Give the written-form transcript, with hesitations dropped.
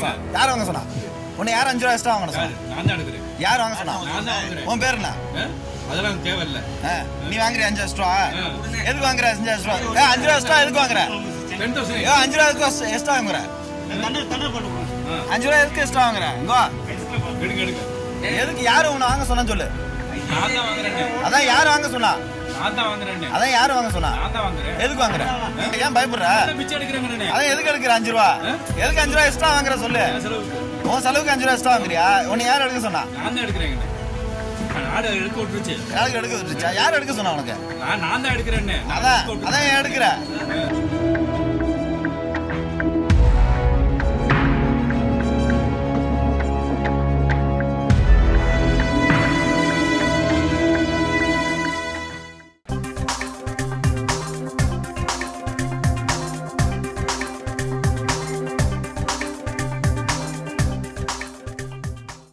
மாசம் யார் வாங்க சொன்னா? உன்னை யார் 5 ரூபா எக்ஸ்ட்ரா வாங்க சொன்னா? நான் தான் எடுக்கிறேன். யார் வாங்க சொன்னா? நான் தான் வாங்குறேன். உன் பேர் என்ன? அதெல்லாம் தேவையில்லை. நீ வாங்குறிய 5 எக்ஸ்ட்ரா? எதுக்கு வாங்குற 5 எக்ஸ்ட்ரா? 5 ரூபா எக்ஸ்ட்ரா எதுக்கு வாங்குற? 10,000. 5 ரூபா எதுக்கு எக்ஸ்ட்ரா வாங்குற? 5 ரூபா எதுக்கு எக்ஸ்ட்ரா வாங்குற? இங்கோ எடுங்க. எதுக்கு யாரு உன்னை வாங்க சொன்னா சொல்லு. நான் தான் வாங்குறேன். அதான் யார் வாங்க சொன்னா? நான் தான் வாங்குறேன். அதான் யாரு வாங்க சொன்னா? நான் தான் வாங்குறேன். எதுக்கு வாங்குற? ஏன் பயப்படுற? மிச்சம் எடுக்கிறேன். அதான் எதுக்கு எடுக்கிற 5 ரூபா? எதுக்கு 5 ரூபா எக்ஸ்ட்ரா வாங்குற சொல்லு. உன் செலவுக்கு 5 ரூபா எக்ஸ்ட்ரா வாங்குறியா? உன்னை யார் எடுக்க சொன்னா? நான் தான் எடுக்கிறேன். ஆடு எடுக்க விட்டுருச்சு. யாருக்கு எடுக்க விட்டுருச்சா? யார் எடுக்க சொன்னா உனக்கு? நான் தான் எடுக்கிறேன்னு. அதான் எடுக்கிற